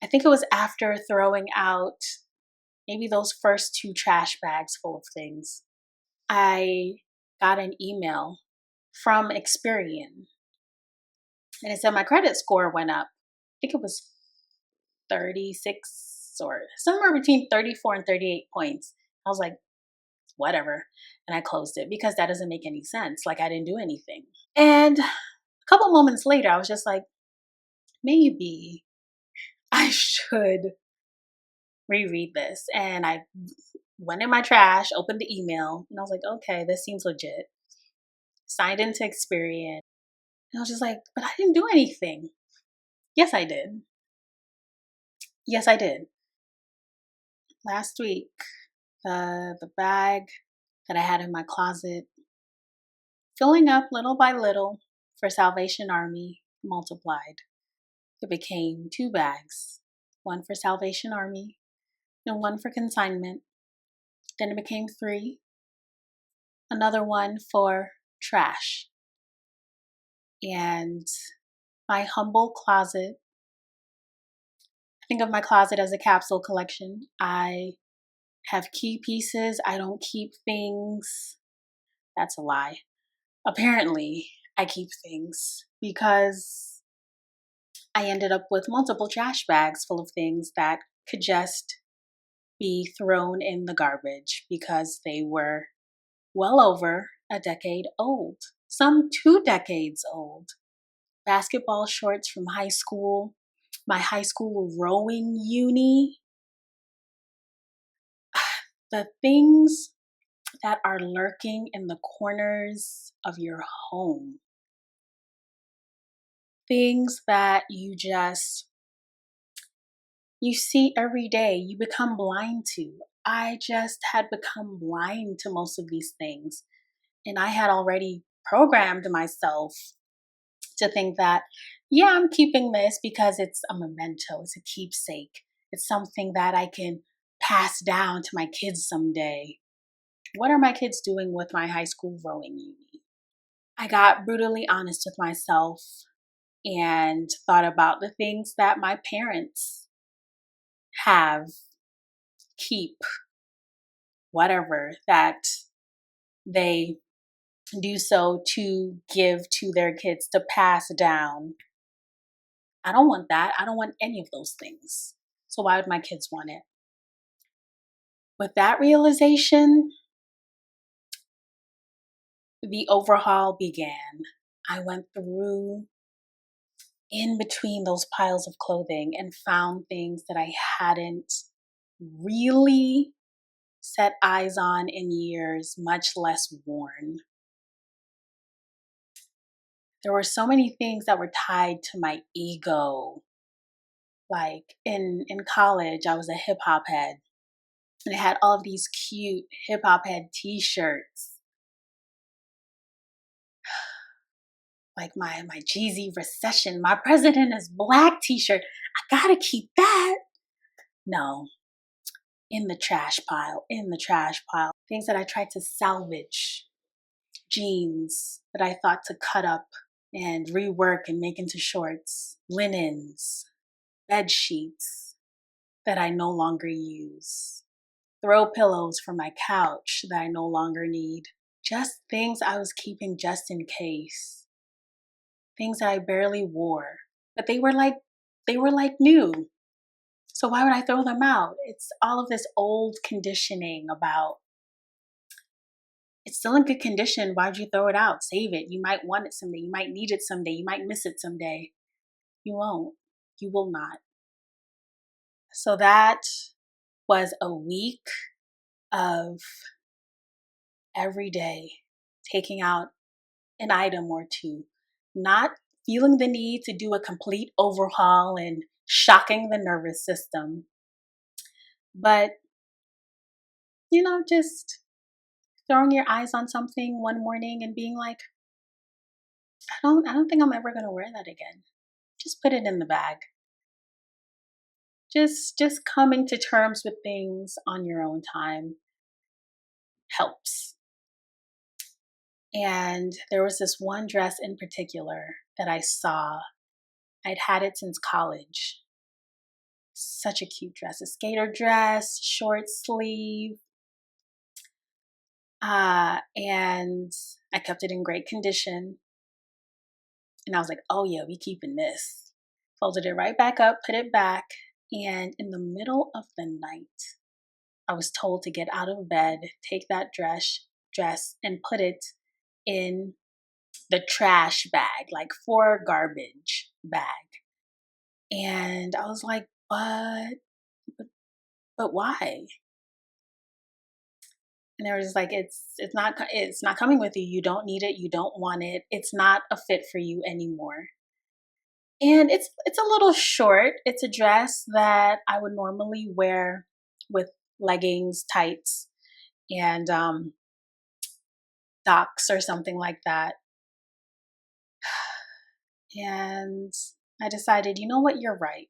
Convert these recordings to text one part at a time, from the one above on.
I think it was after throwing out maybe those first 2 trash bags full of things, I got an email from Experian, and it said my credit score went up. I think it was 36 or somewhere between 34 and 38 points. I was like, whatever. And I closed it because that doesn't make any sense. Like, I didn't do anything. And a couple moments later, I was just like, maybe I should reread this. And I went in my trash, opened the email, and I was like, okay, this seems legit. Signed into Experian. And I was just like, but I didn't do anything. Yes, I did. Yes, I did. Last week, the bag that I had in my closet, filling up little by little for Salvation Army, multiplied. It became 2 bags, one for Salvation Army and one for consignment. Then it became 3, another one for trash. And my humble closet, I think of my closet as a capsule collection. I have key pieces. I don't keep things. That's a lie. Apparently, I keep things because I ended up with multiple trash bags full of things that could just be thrown in the garbage because they were well over a decade old, some 2 decades old. Basketball shorts from high school, my high school rowing uni. The things that are lurking in the corners of your home. Things that you see every day, you become blind to. I just had become blind to most of these things. And I had already programmed myself to think that, yeah, I'm keeping this because it's a memento, it's a keepsake, it's something that I can pass down to my kids someday. What are my kids doing with my high school rowing uni? I got brutally honest with myself and thought about the things that my parents have, keep, whatever, that they do so to give to their kids to pass down. I don't want that. I don't want any of those things. So why would my kids want it? With that realization, the overhaul began. I went through in between those piles of clothing and found things that I hadn't really set eyes on in years, much less worn. There were so many things that were tied to my ego. Like in college, I was a hip hop head, and I had all of these cute hip hop head t-shirts. Like my Jeezy Recession, my president is black t-shirt. I gotta keep that. No, in the trash pile, in the trash pile. Things that I tried to salvage. Jeans that I thought to cut up and rework and make into shorts. Linens, bed sheets that I no longer use. Throw pillows from my couch that I no longer need. Just things I was keeping just in case. Things that I barely wore, but they were like new. So why would I throw them out? It's all of this old conditioning about it's still in good condition. Why would you throw it out? Save it. You might want it someday. You might need it someday. You might miss it someday. You won't. You will not. So that was a week of every day taking out an item or two, not feeling the need to do a complete overhaul and shocking the nervous system, but just throwing your eyes on something one morning and being like, I don't think I'm ever going to wear that again. Just put it in the bag. Just coming to terms with things on your own time helps. And there was this one dress in particular that I saw. I'd had it since college. such a cute dress, a skater dress, short sleeve. And I kept it in great condition. And I was like, oh yeah, we keeping this. Folded it right back up, put it back. And in the middle of the night, I was told to get out of bed, take that dress and put it in the trash bag, like for garbage bag. And I was like, but why? And they were just like, it's not coming with you. You don't need it. You don't want it. It's not a fit for you anymore. And it's a little short. It's a dress that I would normally wear with leggings, tights, and socks or something like that. And I decided, you know what, you're right.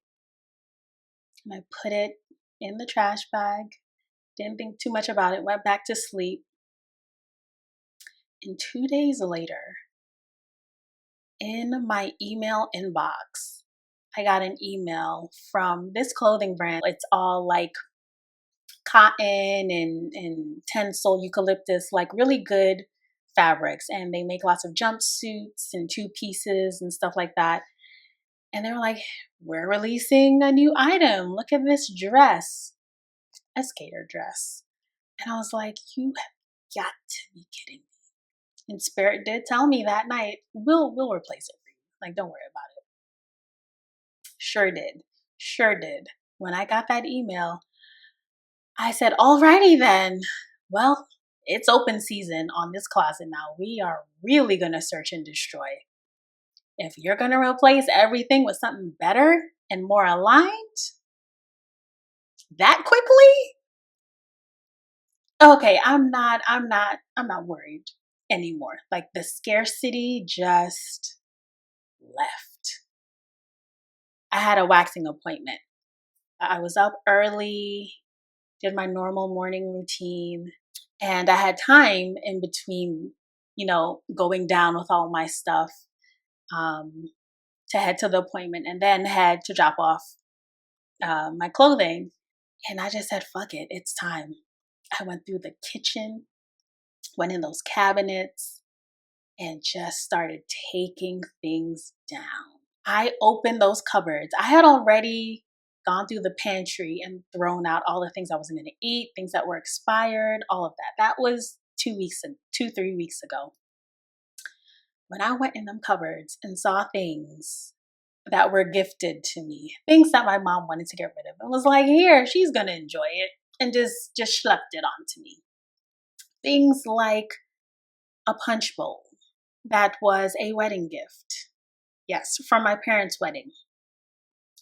And I put it in the trash bag. Didn't think too much about it. Went back to sleep. And 2 days later, in my email inbox, I got an email from this clothing brand. It's all like cotton and tencel, eucalyptus, like really good fabrics. And they make lots of jumpsuits and two pieces and stuff like that. And they were like, we're releasing a new item. Look at this dress, a skater dress. And I was like, you have got to be kidding me. And Spirit did tell me that night, we'll replace it for you. Like, don't worry about it. Sure did. Sure did. When I got that email, I said, alrighty then. Well, it's open season on this closet now. We are really going to search and destroy. If you're going to replace everything with something better and more aligned that quickly, okay, I'm not worried anymore. Like the scarcity just left. I had a waxing appointment. I was up early, did my normal morning routine, and I had time in between, going down with all my stuff, to head to the appointment and then head to drop off my clothing. And I just said, fuck it, it's time. I went through the kitchen, went in those cabinets, and just started taking things down. I opened those cupboards. I had already gone through the pantry and thrown out all the things I wasn't going to eat, things that were expired, all of that. That was 3 weeks ago. When I went in them cupboards and saw things that were gifted to me, things that my mom wanted to get rid of, and was like, here, she's going to enjoy it, and just schlepped it onto me. Things like a punch bowl that was a wedding gift. Yes, from my parents' wedding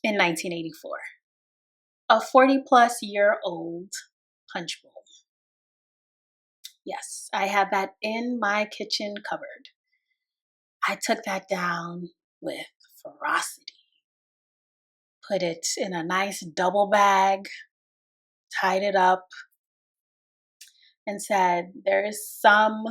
in 1984. A 40-plus-year-old punch bowl. Yes, I had that in my kitchen cupboard. I took that down with ferocity. Put it in a nice double bag, tied it up, and said, there is some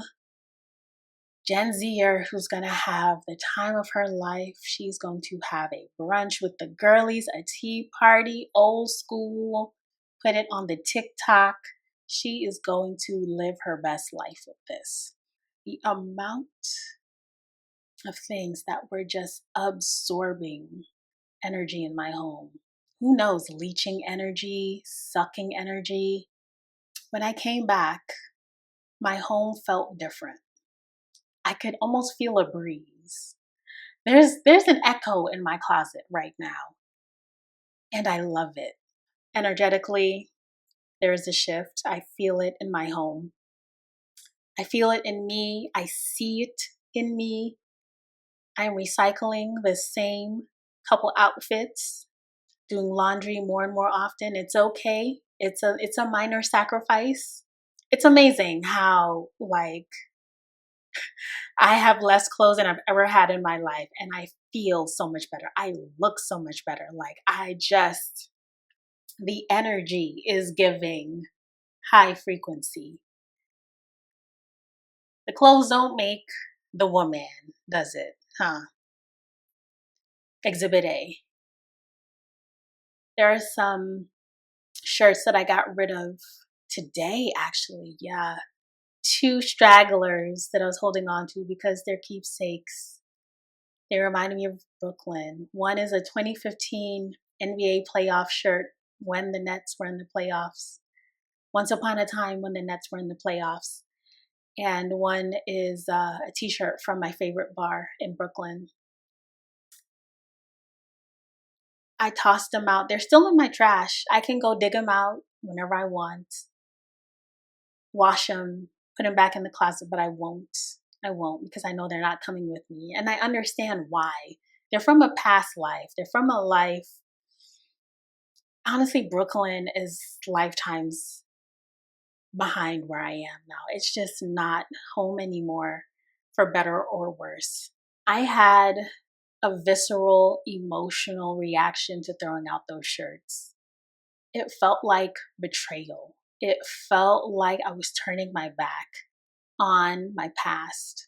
Gen Zer who's going to have the time of her life. She's going to have a brunch with the girlies, a tea party, old school, put it on the TikTok. She is going to live her best life with this. The amount of things that were just absorbing energy in my home. Who knows, leeching energy, sucking energy. When I came back, my home felt different. I could almost feel a breeze. There's an echo in my closet right now, and I love it. Energetically, there's a shift. I feel it in my home. I feel it in me. I see it in me. I'm recycling the same couple outfits, doing laundry more and more often. It's okay. It's a minor sacrifice. It's amazing how I have less clothes than I've ever had in my life, and I feel so much better. I look so much better. The energy is giving high frequency. The clothes don't make the woman, does it? Huh? Exhibit A. There are some shirts that I got rid of today, actually. Yeah. Two stragglers that I was holding on to because they're keepsakes. They reminded me of Brooklyn. One is a 2015 NBA playoff shirt when the Nets were in the playoffs. Once upon a time when the Nets were in the playoffs. And one is a t-shirt from my favorite bar in Brooklyn. I tossed them out. They're still in my trash. I can go dig them out whenever I want, wash them, put them back in the closet, but I won't. I won't because I know they're not coming with me. And I understand why. They're from a past life. They're from a life. Honestly, Brooklyn is lifetimes behind where I am now. It's just not home anymore, for better or worse. I had a visceral, emotional reaction to throwing out those shirts. It felt like betrayal. It felt like I was turning my back on my past,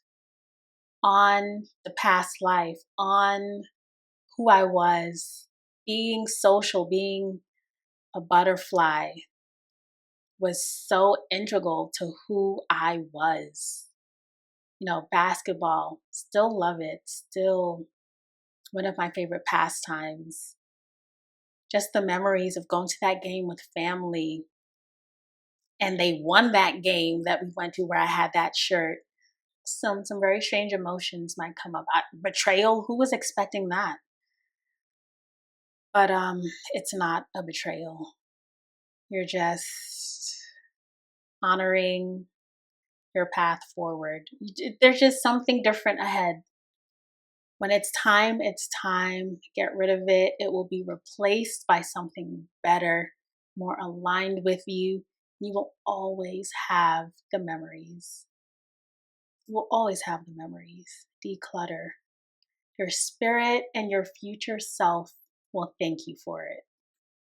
on the past life, on who I was. Being social, being a butterfly was so integral to who I was. You know, basketball, still love it, still one of my favorite pastimes. Just the memories of going to that game with family, and they won that game that we went to where I had that shirt. Some very strange emotions might come up. Betrayal, who was expecting that? But it's not a betrayal. You're just honoring your path forward. There's just something different ahead. When it's time, it's time. Get rid of it. It will be replaced by something better, more aligned with you. You will always have the memories. You will always have the memories. Declutter. Your spirit and your future self will thank you for it.